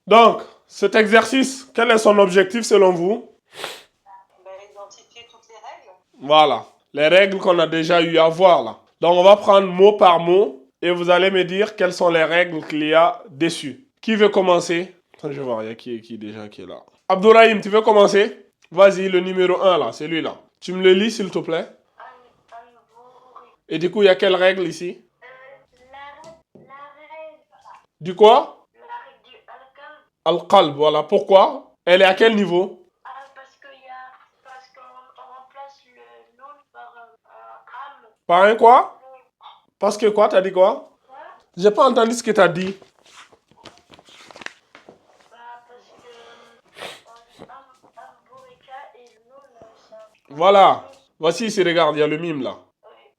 Donc, cet exercice, quel est son objectif selon vous? Identifier toutes les règles. Voilà, les règles qu'on a déjà eu à voir là. Donc, on va prendre mot par mot et vous allez me dire quelles sont les règles qu'il y a dessus. Qui veut commencer? Attends, je vais voir, il y a qui déjà qui est là. Abdourahim, tu veux commencer? Vas-y, le numéro un là, c'est lui là. Tu me le lis s'il te plaît. Et du coup, il y a quelle règle ici? Du quoi? Al-Qalb, voilà. Pourquoi? Elle est à quel niveau? Par un quoi? Parce que quoi? T'as dit quoi? J'ai pas entendu ce que t'as dit. Voilà. Voici ici, regarde, il y a le mime là.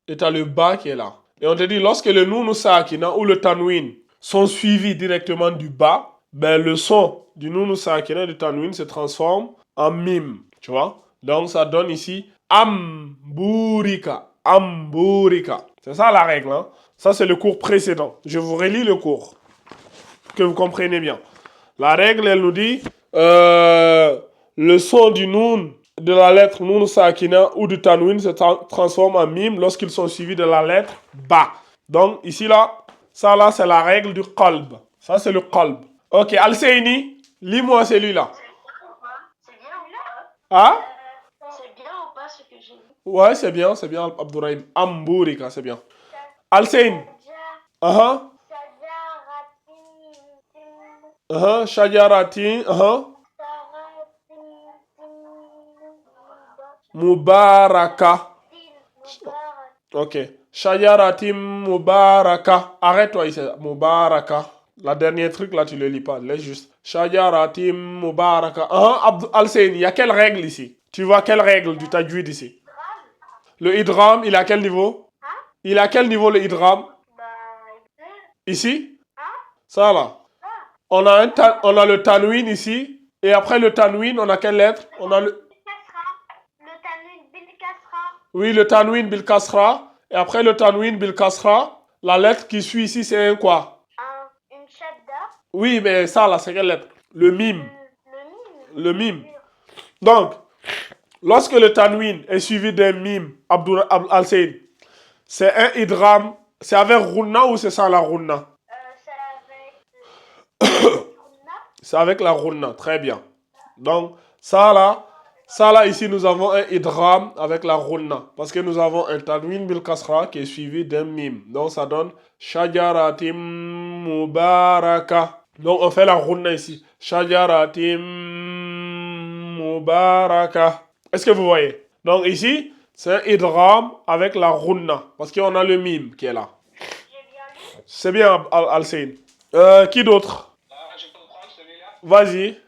Et t'as le bas qui est là. Et on te dit, lorsque le noun sakina ou le tanwin sont suivis directement du bas, ben le son du noun sakina et du tanwin se transforme en mime. Tu vois? Donc ça donne ici amburika. Amburika. C'est ça la règle. Hein? Ça, c'est le cours précédent. Je vous relis le cours. Que vous compreniez bien. La règle, elle nous dit le son du noun, de la lettre noun sakina ou du tanwin se transforme en mime lorsqu'ils sont suivis de la lettre ba. Donc, ici, là, ça, là, c'est la règle du qalb. Ça, c'est le qalb. Ok, Al-Seyni, lis-moi celui-là. Ah? Ouais, c'est bien, Abdourahim. Ambourika, c'est bien. Al-Seyni. Uh-huh. Uh-huh. Shajaratin. Uh-huh. Mubaraka. Ok. Shajaratim Mubaraka. Arrête-toi ici. Mubaraka. La dernière truc là, tu le lis pas. Laisse juste. Shajaratim Mubaraka. Al-Seyn, il y a quelle règle ici? Tu vois quelle règle du tajwid ici? Le idram, il est à quel niveau? Il est à quel niveau le idram? Ici? Ça là. On a le tanwin ici. Et après le tanwin, on a quelle lettre? On a le. Oui, le tanwin bil kasra. Et après le tanwin bil kasra, la lettre qui suit ici, c'est un quoi? Oui, mais ça là, c'est quelle lettre? Le mime. Le mime. Donc, lorsque le tanwin est suivi d'un mime, Al-Saïd, c'est un idram. C'est avec runna ou c'est sans la runna? C'est avec la runna. Très bien. Donc, ça là, ici, nous avons un idram avec la runna. Parce que nous avons un tanwin bil kasra qui est suivi d'un mime. Donc, ça donne shajaratim mubaraka. Donc, on fait la runna ici. Shajaratim mubaraka. Est-ce que vous voyez? Donc, ici, c'est un idram avec la runna. Parce qu'on a le mime qui est là. C'est bien, Al-Sain. Qui d'autre? Vas-y.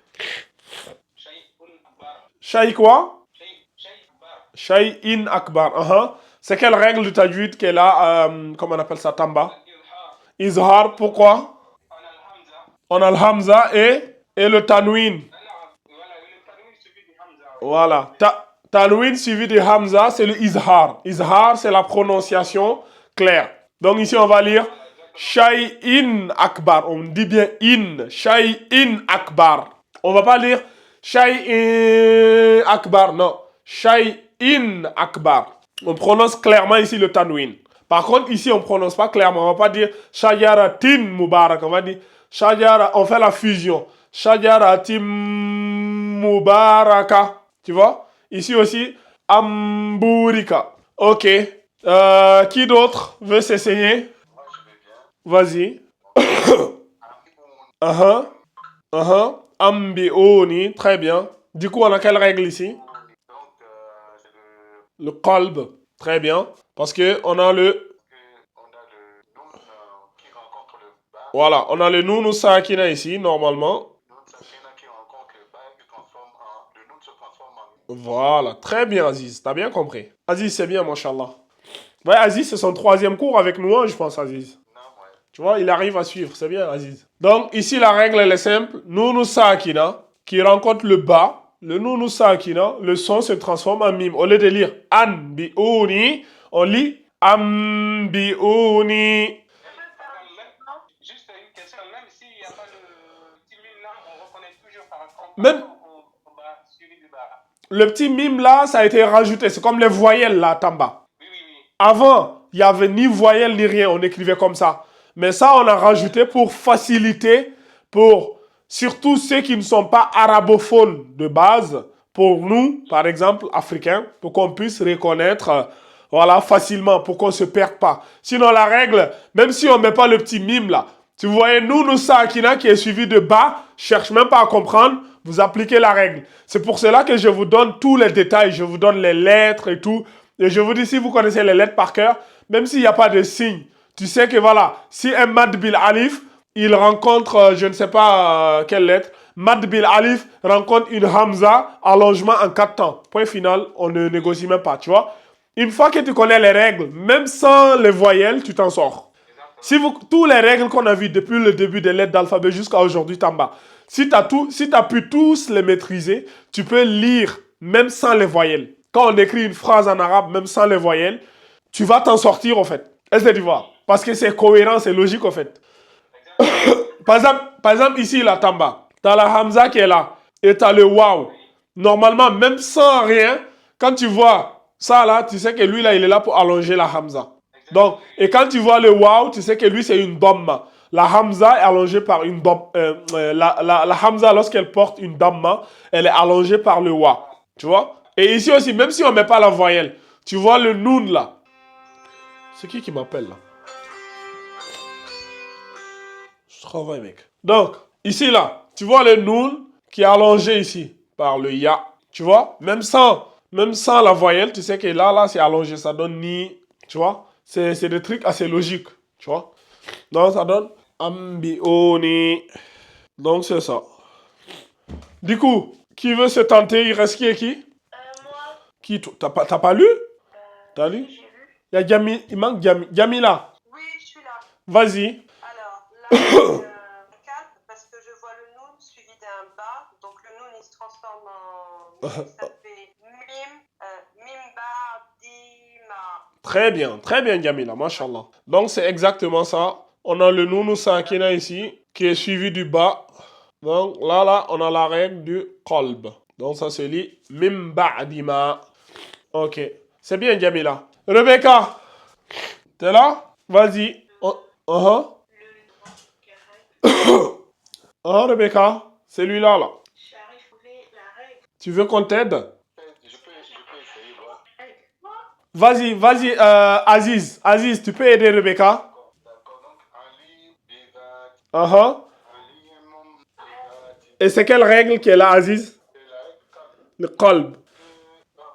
Shay quoi? Shay'in Akbar. C'est quelle règle du tajwid qu'elle a, comment on appelle ça, Tamba? Izhar, pourquoi? On a le Hamza et le Tanwin. Voilà. Tanwin suivi de Hamza, c'est le Izhar. Izhar, c'est la prononciation claire. Donc ici, on va lire Shay'in Akbar. On dit bien in. Shay'in Akbar. On va pas lire Shay'in Akbar. Non. Shay'in Akbar. On prononce clairement ici le Tanwin. Par contre, ici, on ne prononce pas clairement. On ne va pas dire Shajaratin Mubarak. On va dire Shajara. On fait la fusion. Shajaratin Mubaraka. Tu vois? Ici aussi, Amburika. Ok. Qui d'autre veut s'essayer? Vas-y. Uh-huh. Uh-huh. Ambioni. Très bien. Du coup, on a quelle règle ici? Le qalb. Très bien. Parce que on a le. Voilà, on a le noun sakina ici, normalement. Voilà, très bien, Aziz. T'as bien compris. Aziz, c'est bien, mashallah. Ouais, Aziz, c'est son troisième cours avec nous, hein, je pense, Aziz. Tu vois, il arrive à suivre, c'est bien, Aziz. Donc, ici, la règle, elle est simple. Noun sakina, qui rencontre le bas, le noun sakina, le son se transforme en mime. Au lieu de lire an bi on lit am bi on est toujours par Même au bas, suivi du bas. le petit mime là, ça a été rajouté. C'est comme les voyelles là, Tamba. Oui, oui, oui. Avant, il n'y avait ni voyelle ni rien. On écrivait comme ça. Mais ça, on a rajouté pour faciliter, pour surtout ceux qui ne sont pas arabophones de base, pour nous, par exemple, africains, pour qu'on puisse reconnaître voilà, facilement, pour qu'on ne se perde pas. Sinon, la règle, même si on ne met pas le petit mime là, si vous voyez nous Sakina qui est suivi de bas, cherche même pas à comprendre, vous appliquez la règle. C'est pour cela que je vous donne tous les détails, je vous donne les lettres et tout. Et je vous dis, si vous connaissez les lettres par cœur, même s'il n'y a pas de signe, tu sais que voilà, si un Mad Bil Alif, il rencontre, je ne sais pas quelle lettre, Mad Bil Alif rencontre une Hamza, allongement en 4 temps. Point final, on ne négocie même pas, tu vois. Une fois que tu connais les règles, même sans les voyelles, tu t'en sors. Si vous, tous les règles qu'on a vues depuis le début des lettres d'alphabet jusqu'à aujourd'hui, Tamba, si tu as pu tous les maîtriser, tu peux lire même sans les voyelles. Quand on écrit une phrase en arabe, même sans les voyelles, tu vas t'en sortir, en fait. Est-ce que tu vois? Parce que c'est cohérent, c'est logique, en fait. Par exemple, ici, la Tamba, tu as la Hamza qui est là, et tu as le Waouh. Normalement, même sans rien, quand tu vois ça là, tu sais que lui, là, il est là pour allonger la Hamza. Donc, et quand tu vois le Waouh, tu sais que lui, c'est une Dhamma. La Hamza est allongée par une Dhamma. La Hamza, lorsqu'elle porte une Dhamma, elle est allongée par le Wa. Tu vois? Et ici aussi, même si on ne met pas la voyelle, tu vois le Noun là. C'est qui m'appelle là? Je travaille, mec. Donc, ici là, tu vois le Noun qui est allongé ici par le Ya. Tu vois? Même sans la voyelle, tu sais que là, c'est allongé. Ça donne ni. Tu vois? C'est des trucs assez logiques. Tu vois? Donc, ça donne Ambioni. Donc, c'est ça. Du coup, qui veut se tenter? Il reste qui et qui? Moi, Qui? T'as pas lu? T'as lu? j'ai vu. Il y a il manque Jamila. Oui, je suis là. Vas-y. Alors, là, c'est 4 parce que je vois le noun suivi d'un bas. Donc, le noun, il se transforme en. Ça fait mim, mimba, dima. Très bien, Jamila, mashallah. Donc, c'est exactement ça. On a le nounou sakina ici, qui est suivi du bas. Donc, là, on a la règle du qalb. Donc, ça se lit mim ba'dima. Ok. C'est bien, Jamila. Rebecca, t'es là? Vas-y. Oh, Rebecca, c'est lui-là, là. J'arrive à trouver la règle. Tu veux qu'on t'aide? Je peux essayer, voir. Vas-y, Aziz, tu peux aider Rebecca? D'accord, donc Ali, Bivat, Ali, Et c'est quelle règle qui est là, Aziz? c'est la règle 4. Le qalb.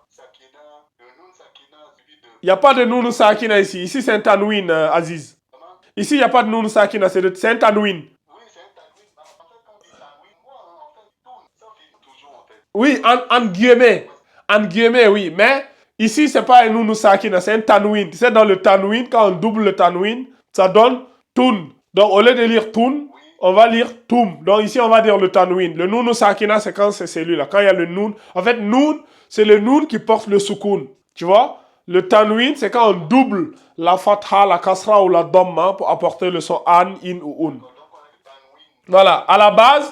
Sakina, le noun Sakina suivi de. Il n'y a pas de nounou sakina ici. Ici, c'est un tanwin, Aziz. Comment? Ici, il n'y a pas de nounou sakina, c'est un tanwin. Oui, c'est un tanwin. En fait, quand on dit tanwin, moi, en fait, tourne, ça finit toujours, en fait. Oui, en guillemets. En guillemets, oui. Mais ici, c'est pas un nounou sakina, c'est un tanwin. Tu sais, dans le tanwin, quand on double le tanwin, ça donne tun. Donc, au lieu de lire tun, on va lire tum. Donc, ici, on va dire le tanwin. Le nounou sakina, c'est quand c'est celui-là. Quand il y a le noun. En fait, noun, c'est le noun qui porte le soukoun. Tu vois? Le tanwin, c'est quand on double la fatha, la kasra ou la dhamma pour apporter le son an, in ou un. Voilà. À la base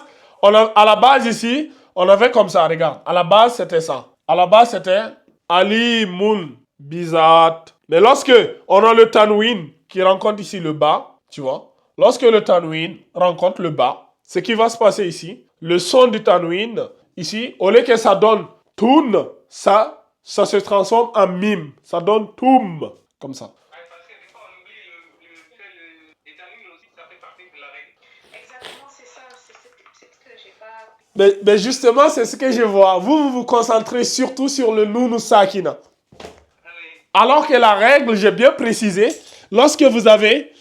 ici, on avait comme ça, regarde. À la base, c'était ça. À la base, c'était alimun bizat. Mais lorsque on a le tanwin qui rencontre ici le bas, tu vois, lorsque le tanwin rencontre le bas, ce qui va se passer ici, le son du tanwin, ici, au lieu que ça donne tun, ça se transforme en mime. Ça donne tum. Comme ça. Parce que des fois, on oublie les tanwins aussi, ça fait partie de la règle. Exactement, c'est ça. C'est ce que j'ai pas. Mais justement, c'est ce que je vois. Vous vous concentrez surtout sur le nounou sakina. Alors que la règle, j'ai bien précisé, lorsque vous avez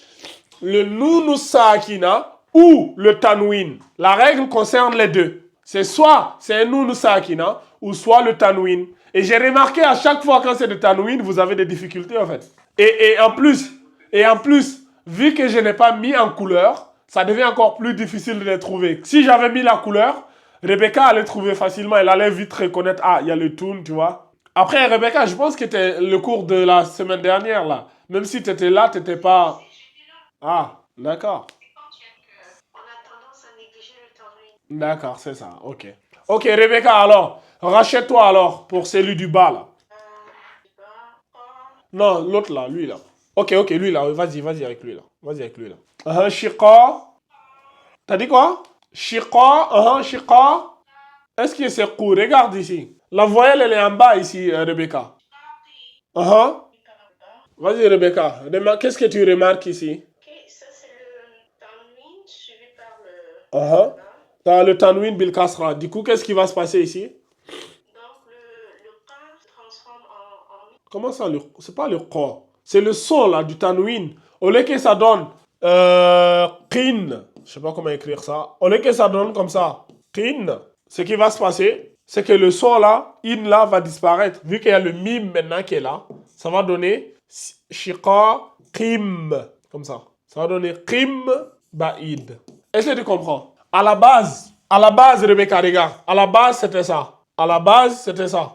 le nounou sakina ou le tanwin, la règle concerne les deux. C'est soit c'est un nounou sakina ou soit le tanwin. Et j'ai remarqué à chaque fois quand c'est le tanwin, vous avez des difficultés en fait. Et en plus, vu que je n'ai pas mis en couleur, ça devient encore plus difficile de les trouver. Si j'avais mis la couleur, Rebecca allait trouver facilement, elle allait vite reconnaître, ah, il y a le tune, tu vois. Après, Rebecca, je pense que c'était le cours de la semaine dernière, là. Même si tu étais là, tu n'étais pas... Ah, d'accord. On a tendance à négliger le tanwin. D'accord, c'est ça. Ok. Ok, Rebecca, alors, rachète-toi alors pour celui du bas là. Non, l'autre là, lui là. Ok, ok, lui là. Vas-y, vas-y avec lui là. Vas-y avec lui là. Chiqa. T'as dit quoi? Chiqa. Chiqa. Est-ce que c'est court? Regarde ici. La voyelle, elle est en bas ici, Rebecca. Uh-huh. Vas-y, Rebecca. Qu'est-ce que tu remarques ici? Uh-huh. T'as le tanwin bil kasra. Du coup, qu'est-ce qui va se passer ici? Comment ça, c'est pas le corps. C'est le son là du tanwin. Au lieu que ça donne qin. Je sais pas comment écrire ça. Au lieu que ça donne comme ça, qin. Ce qui va se passer, c'est que le son là, in là, va disparaître. Vu qu'il y a le mime maintenant qui est là, ça va donner shiqa qim. Comme ça. Ça va donner qim ba'id. Est-ce que tu comprends? À la base, Rebecca, regarde. À la base, c'était ça. À la base, c'était ça.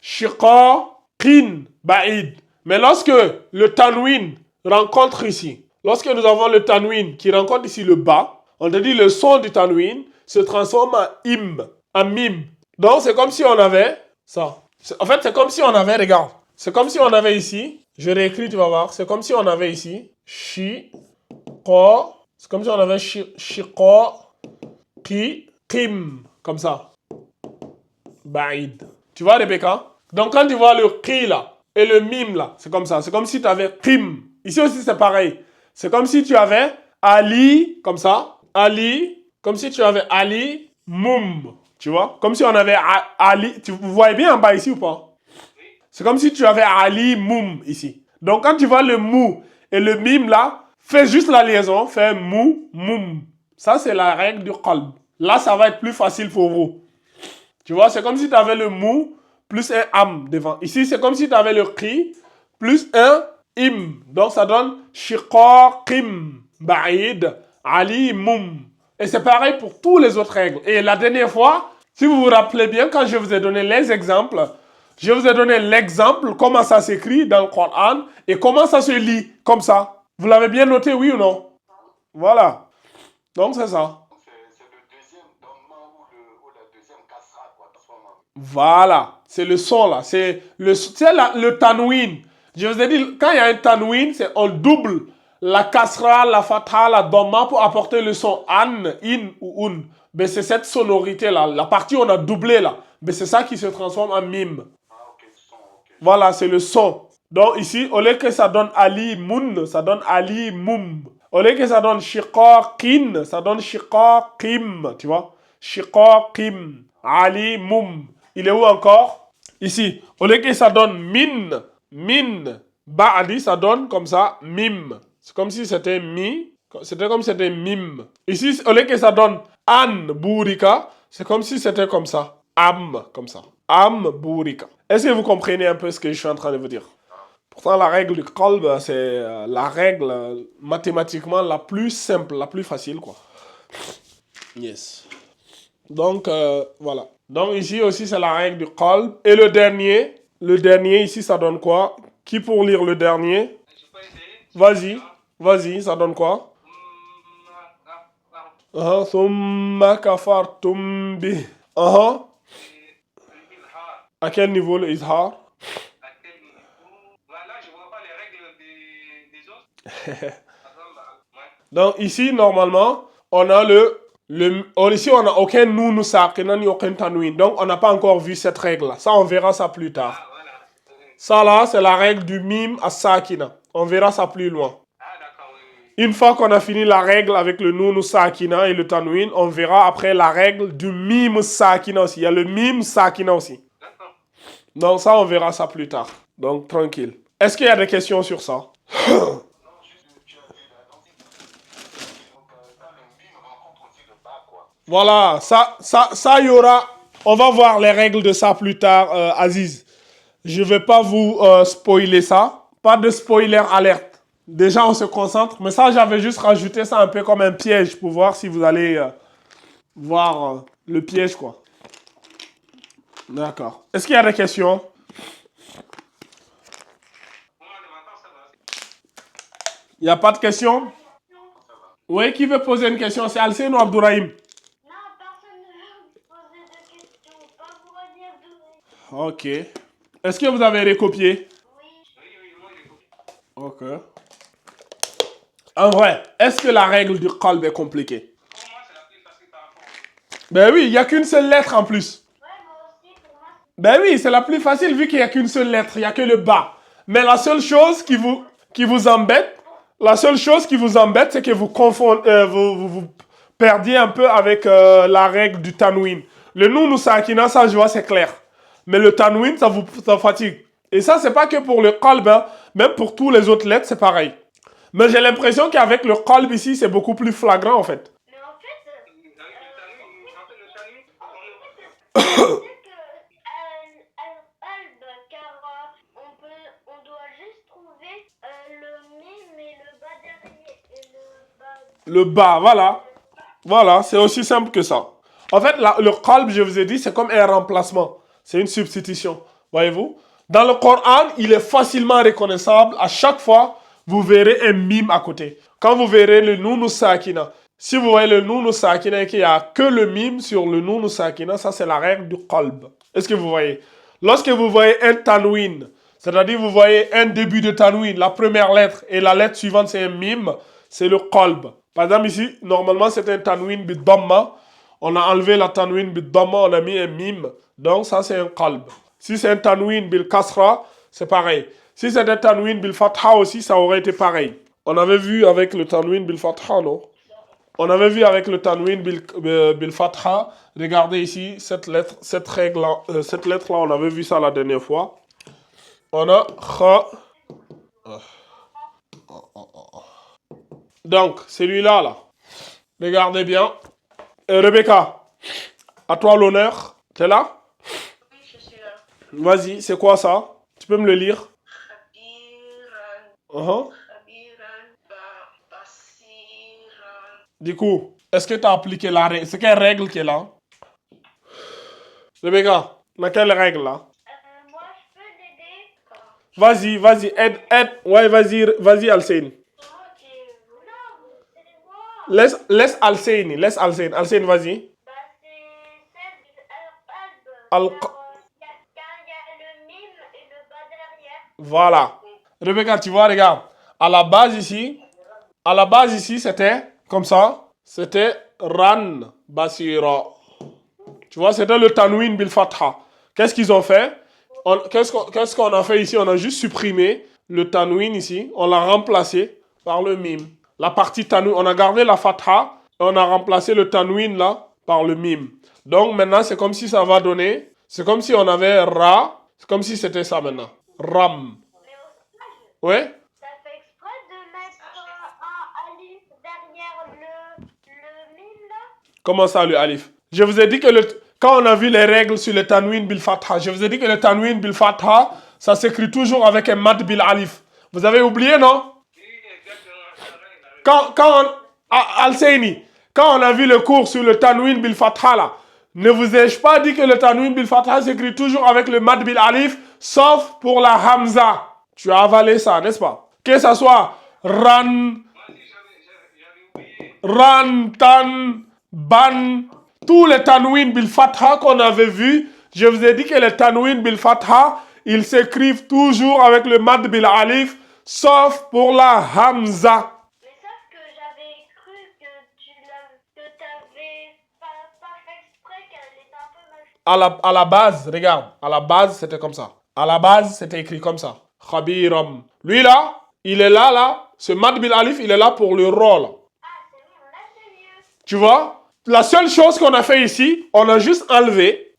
Shiqa, qin, ba'id. Mais lorsque le tanwin rencontre ici, lorsque nous avons le tanwin qui rencontre ici le bas, on te dit le son du tanwin se transforme en im, en mim. Donc c'est comme si on avait ça. En fait, c'est comme si on avait, regarde, c'est comme si on avait ici, je réécris, tu vas voir, c'est comme si on avait ici, c'est comme si on avait shiqa, qim, comme ça. Ba'id. Tu vois, Rebecca? Donc, quand tu vois le qi là et le mim là, c'est comme ça. C'est comme si tu avais qim. Ici aussi, c'est pareil. C'est comme si tu avais Ali, comme ça. Ali, comme si tu avais Ali, Moum. Tu vois? Comme si on avait Ali. Vous voyez bien en bas ici ou pas? C'est comme si tu avais Ali, Moum ici. Donc, quand tu vois le mou et le mim là, fais juste la liaison. Fais mou, moum. Ça, c'est la règle du qalb. Là, ça va être plus facile pour vous. Tu vois, c'est comme si tu avais le mou plus un am devant. Ici, c'est comme si tu avais le qi plus un im. Donc, ça donne shiqaq qim ba'id ali mum. Et c'est pareil pour toutes les autres règles. Et la dernière fois, si vous vous rappelez bien, quand je vous ai donné les exemples, je vous ai donné l'exemple, comment ça s'écrit dans le Coran et comment ça se lit, comme ça. Vous l'avez bien noté, oui ou non? Voilà. Donc, c'est ça. Voilà, c'est le son là, c'est le tanwin. Je vous ai dit, quand il y a un tanwin, c'est on double la kasra, la fatha, la dhamma pour apporter le son an, in ou un. Mais c'est cette sonorité là, la partie où on a doublé là, mais c'est ça qui se transforme en mime. Voilà, c'est le son. Donc ici, au lieu que ça donne Ali Mun, ça donne Ali Mum. Au lieu que ça donne Shiqaqin, ça donne Shiqaqim. Tu vois? Shiqaqim. Ali Mum. Il est où encore? Ici. Au lieu que ça donne Min. Ba'adi, ça donne comme ça Mim. C'est comme si c'était Mi. C'était comme si c'était Mim. Ici, au lieu que ça donne An Burika, c'est comme si c'était comme ça. Am, comme ça. Am Burika. Est-ce que vous comprenez un peu ce que je suis en train de vous dire? Pourtant, la règle du qalb, c'est la règle mathématiquement la plus simple, la plus facile, quoi. Yes. Donc, voilà. Donc, ici aussi, c'est la règle du qalb. Et le dernier, ici, ça donne quoi? Qui pour lire le dernier? Vas-y, vas-y, ça donne quoi? Thumma kafartum bi. À quel niveau le izhar? Donc ici, normalement, on a ici, on n'a aucun noun sakina ni aucun tanwin. Donc, on n'a pas encore vu cette règle-là. Ça, on verra ça plus tard. Ça, là, c'est la règle du mim à sakina. On verra ça plus loin. Une fois qu'on a fini la règle avec le noun sakina et le tanwin, on verra après la règle du mim sakina aussi. Il y a le mim sakina aussi. Donc, ça, on verra ça plus tard. Donc, tranquille. Est-ce qu'il y a des questions sur ça? Voilà, ça, il y aura. On va voir les règles de ça plus tard, Aziz. Je vais pas vous spoiler ça. Pas de spoiler alerte. Déjà, on se concentre. Mais ça, j'avais juste rajouté ça un peu comme un piège pour voir si vous allez voir le piège, quoi. D'accord. Est-ce qu'il y a des questions? Il n'y a pas de questions? Oui, qui veut poser une question? C'est Alcine ou Abdourahim? Ok. Est-ce que vous avez recopié? Ok. En vrai, est-ce que la règle du qalb est compliquée? Ben oui, il n'y a qu'une seule lettre en plus. Ben oui, c'est la plus facile vu qu'il n'y a qu'une seule lettre, il n'y a que le bas. Mais la seule chose qui vous embête, c'est que vous confondez, vous perdiez un peu avec la règle du tanwin. Le noun ou sakina, ça je vois, c'est clair. Mais le tanwin, ça fatigue. Et ça, c'est pas que pour le qalb, hein. Même pour tous les autres lettres, c'est pareil. Mais j'ai l'impression qu'avec le qalb ici, c'est beaucoup plus flagrant en fait. Mais en fait, c'est que car on doit juste trouver le mime et le bas derrière et le bas. Le bas, voilà. Voilà, c'est aussi simple que ça. En fait, le qalb, je vous ai dit, c'est comme un remplacement. C'est une substitution. Voyez-vous? Dans le Coran, il est facilement reconnaissable. À chaque fois, vous verrez un mime à côté. Quand vous verrez le noun ou sakina, si vous voyez le noun ou sakina et qu'il n'y a que le mime sur le noun ou sakina, ça c'est la règle du qalb. Est-ce que vous voyez? Lorsque vous voyez un tanwin, c'est-à-dire vous voyez un début de tanwin, la première lettre et la lettre suivante c'est un mime, c'est le qalb. Par exemple ici, normalement c'est un tanwin bid damma. On a enlevé la tanwin bid damma, on a mis un mime. Donc ça c'est un qalb. Si c'est un tanwin bil kasra, c'est pareil. Si c'est un tanwin bil fatha aussi, ça aurait été pareil. On avait vu avec le tanwin bil fatha, non? On avait vu avec le tanwin bil fatha. Regardez ici, cette lettre-là, on avait vu ça la dernière fois. On a kha. Donc, celui-là, là. Regardez bien. Rebecca, à toi l'honneur. T'es là? Oui, je suis là. Vas-y, c'est quoi ça? Tu peux me le lire? Khabiran, Uh-huh. Khabiran, Basiran. Du coup, est-ce que tu as appliqué la règle? C'est quelle règle qui est là? Rebecca, quelle règle là? Moi, je peux l'aider. Vas-y, aide. Ouais, vas-y, Alcine. Ok, non, c'est moi. Laisse Alcine. Alcine, vas-y. Bah, c'est celle du Al-Qalb. Al- Car il y a le mime et le bas derrière. Voilà. Rebecca, tu vois, regarde. À la base ici, c'était comme ça. C'était Ran Basira. Tu vois, c'était le Tanwin bil Fatha. Qu'est-ce qu'ils ont fait? Qu'est-ce qu'on a fait ici? On a juste supprimé le Tanwin ici. On l'a remplacé par le Mim. La partie Tanwin, on a gardé la Fatha. Et on a remplacé le Tanwin là par le Mim. Donc maintenant, c'est comme si ça va donner. C'est comme si on avait Ra. C'est comme si c'était ça maintenant. Ram. Mais au stage, Ouais? ça fait exprès de mettre un alif derrière le mime là. Comment ça, le alif? Je vous ai dit que quand on a vu les règles sur le tanwin bil fatha, je vous ai dit que le tanwin bil fatha, ça s'écrit toujours avec un mad bil alif. Vous avez oublié, non? Al-Seyni, quand on a vu le cours sur le tanwin bil fatha là, ne vous ai-je pas dit que le tanwin bil fatha s'écrit toujours avec le mad bil alif, sauf pour la hamza. Tu as avalé ça, n'est-ce pas? Que ça soit ran, tan, ban, tous les tanwin bil fatha qu'on avait vu, je vous ai dit que les tanwin bil fatha, ils s'écrivent toujours avec le mad bil alif, sauf pour la hamza. Mais sauf que j'avais cru que t'avais pas fait exprès qu'elle était un peu mal. À la base, regarde, à la base, c'était comme ça. À la base, c'était écrit comme ça. Khabiram. Lui là, il est là. Ce mad bil alif, il est là pour le rôle. Ah, c'est bon, là c'est mieux. Tu vois? La seule chose qu'on a fait ici, on a juste enlevé.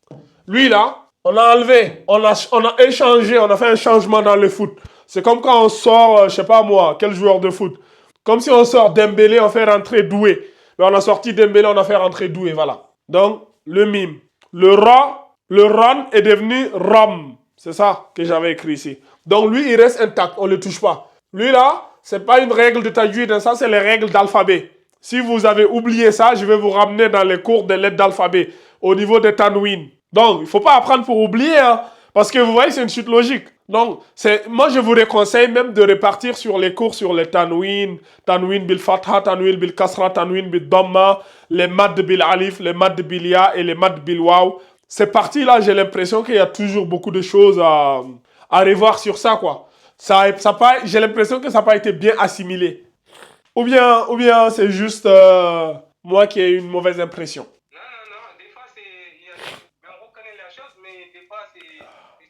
Lui là, on a enlevé. On a échangé, on a fait un changement dans le foot. C'est comme quand on sort, je sais pas moi, quel joueur de foot. Comme si on sort Dembélé, on fait rentrer Doué. Mais on a sorti Dembélé, on a fait rentrer Doué, voilà. Donc, le mime. Le ran est devenu ram. C'est ça que j'avais écrit ici. Donc, lui, il reste intact, on ne le touche pas. Lui là, c'est pas une règle de tajwid, ça c'est les règles d'alphabet. Si vous avez oublié ça, je vais vous ramener dans les cours des lettres d'alphabet au niveau des tanwin. Donc, il ne faut pas apprendre pour oublier, hein, parce que vous voyez, c'est une suite logique. Donc, moi, je vous conseille même de répartir sur les cours sur les tanwin, tanwin bil fatha, tanwin bil kasra, tanwin bil damma, les mad bil alif, les mad bil ya et les mad bil waw. ces parties-là, j'ai l'impression qu'il y a toujours beaucoup de choses à revoir sur ça, quoi. J'ai l'impression que ça n'a pas été bien assimilé. Ou bien c'est juste moi qui ai une mauvaise impression. Non, non, non. Des fois, mais on reconnaît la chose, mais des fois, c'est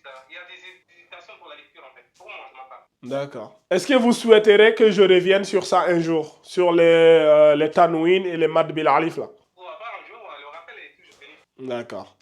ça. Il y a des hésitations pour la lecture, en fait. Pour moi, je m'en parle. D'accord. Est-ce que vous souhaiterez que je revienne sur ça un jour? Sur les Tanwin et les Mad Bil Alif, là? Pour avoir un jour, le rappel est toujours béni. D'accord.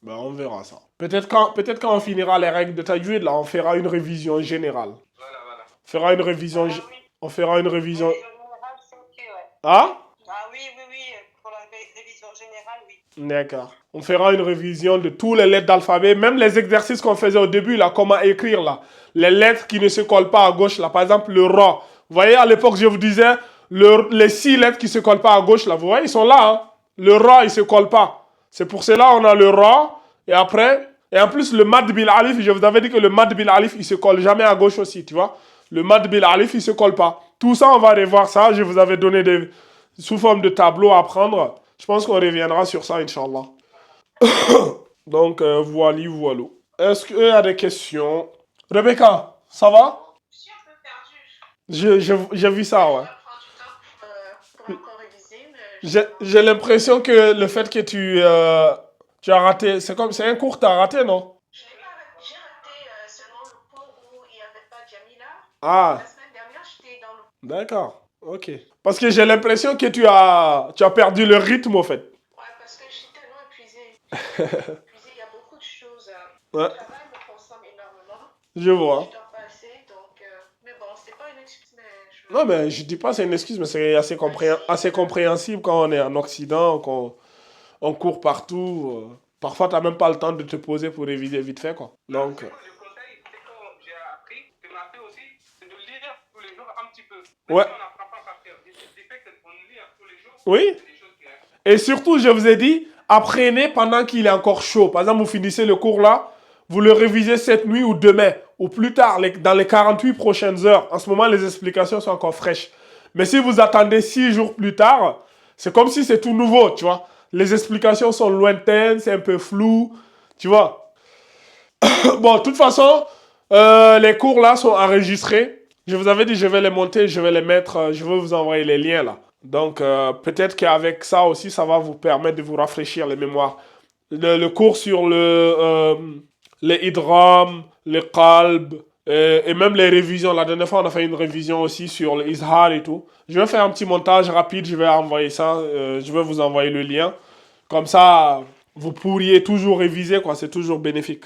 Ben, on verra ça. Peut-être quand on finira les règles de Tajwid, là, on fera une révision générale. Voilà, voilà. On fera une révision... Ah oui, On fera une révision... révision générale, c'est ok, ouais. Ah? Ah oui, oui, oui, pour la révision générale, oui. D'accord. On fera une révision de tous les lettres d'alphabet, même les exercices qu'on faisait au début, là, comment écrire, là. Les lettres qui ne se collent pas à gauche, là. Par exemple, le Ra. Vous voyez, à l'époque, je vous disais, les 6 lettres qui ne se collent pas à gauche, là. Vous voyez, ils sont là, hein. Le Ra, il ne se colle pas. C'est pour cela on a le Ra. Et après, et en plus, le Mad Bil Alif, je vous avais dit que le Mad Bil Alif, il se colle jamais à gauche aussi, tu vois. Le Mad Bil Alif, il se colle pas. Tout ça, on va revoir ça. Je vous avais donné sous forme de tableau à prendre. Je pense qu'on reviendra sur ça, Inch'Allah. Donc, voilà. Est-ce qu'il y a des questions? Rebecca, ça va? Je suis un peu perdue. J'ai vu ça, ouais. Ça prend du temps pour encore réviser, mais J'ai l'impression que le fait que tu as raté, c'est un cours que tu as raté, non? j'ai raté seulement le cours où il n'y avait pas Jamila. Ah, La semaine dernière, j'étais dans le... d'accord. Ok. Parce que j'ai l'impression que tu as perdu le rythme, au fait. Ouais, parce que je suis tellement épuisée. Il y a beaucoup de choses. Ouais, Le travail me consomme énormément. je vois. Je dors pas assez, donc... mais bon, c'est pas une excuse, mais je... Non, mais je dis pas c'est une excuse, mais c'est assez compréhensible quand on est en Occident, qu'on on court partout. Parfois, tu n'as même pas le temps de te poser pour réviser vite fait, quoi. Donc, Moi, le conseil, c'est que j'ai appris, que m'a fait aussi, c'est de lire tous les jours un petit peu. ouais. Si on n'apprend pas par cœur, des faits qu'on lit tous les jours, Oui. c'est des choses qui restent. Et surtout, je vous ai dit, apprenez pendant qu'il est encore chaud. Par exemple, vous finissez le cours là, vous le révisez cette nuit ou demain, ou plus tard, dans les 48 prochaines heures. En ce moment, les explications sont encore fraîches. Mais si vous attendez 6 jours plus tard, c'est comme si c'est tout nouveau, tu vois. Les explications sont lointaines, c'est un peu flou, tu vois. Bon, de toute façon, les cours là sont enregistrés. Je vous avais dit, je vais les monter, je vais les mettre, je vais vous envoyer les liens là. Donc, peut-être qu'avec ça aussi, ça va vous permettre de vous rafraîchir les mémoires. Le cours sur les idram, les qalb, et même les révisions. La dernière fois, on a fait une révision aussi sur les izhar et tout. Je vais faire un petit montage rapide, je vais envoyer ça, je vais vous envoyer le lien. Comme ça, vous pourriez toujours réviser, quoi, c'est toujours bénéfique.